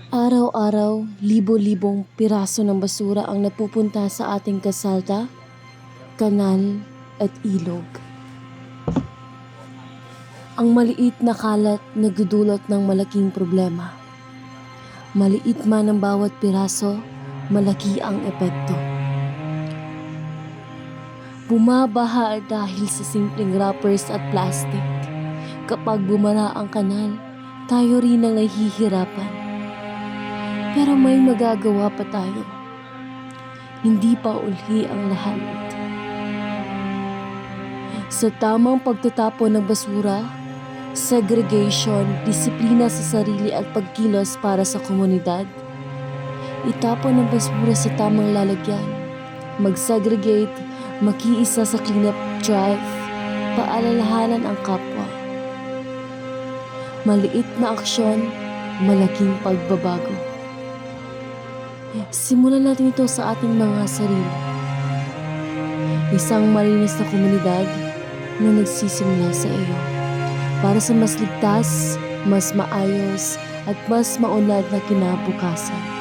Araw-araw, libo-libong piraso ng basura ang napupunta sa ating kalsada, kanal at ilog. Ang maliit na kalat nagdudulot ng malaking problema. Maliit man ang bawat piraso, malaki ang epekto. Bumabaha dahil sa simpleng wrappers at plastic. Kapag bumara ang kanal, tayo rin ang nahihirapan. Pero may magagawa pa tayo. Hindi pa uli ang lahat. Sa tamang pagtatapon ng basura, segregation, disiplina sa sarili at pagkilos para sa komunidad, itapon ang basura sa tamang lalagyan, mag-segregate, makiisa sa cleanup drive, paalalahanan ang kapwa. Maliit na aksyon, malaking pagbabago. Simulan natin ito sa ating mga sarili. Isang malinis na komunidad na nagsisimula sa iyo para sa mas ligtas, mas maayos at mas maunlad na kinabukasan.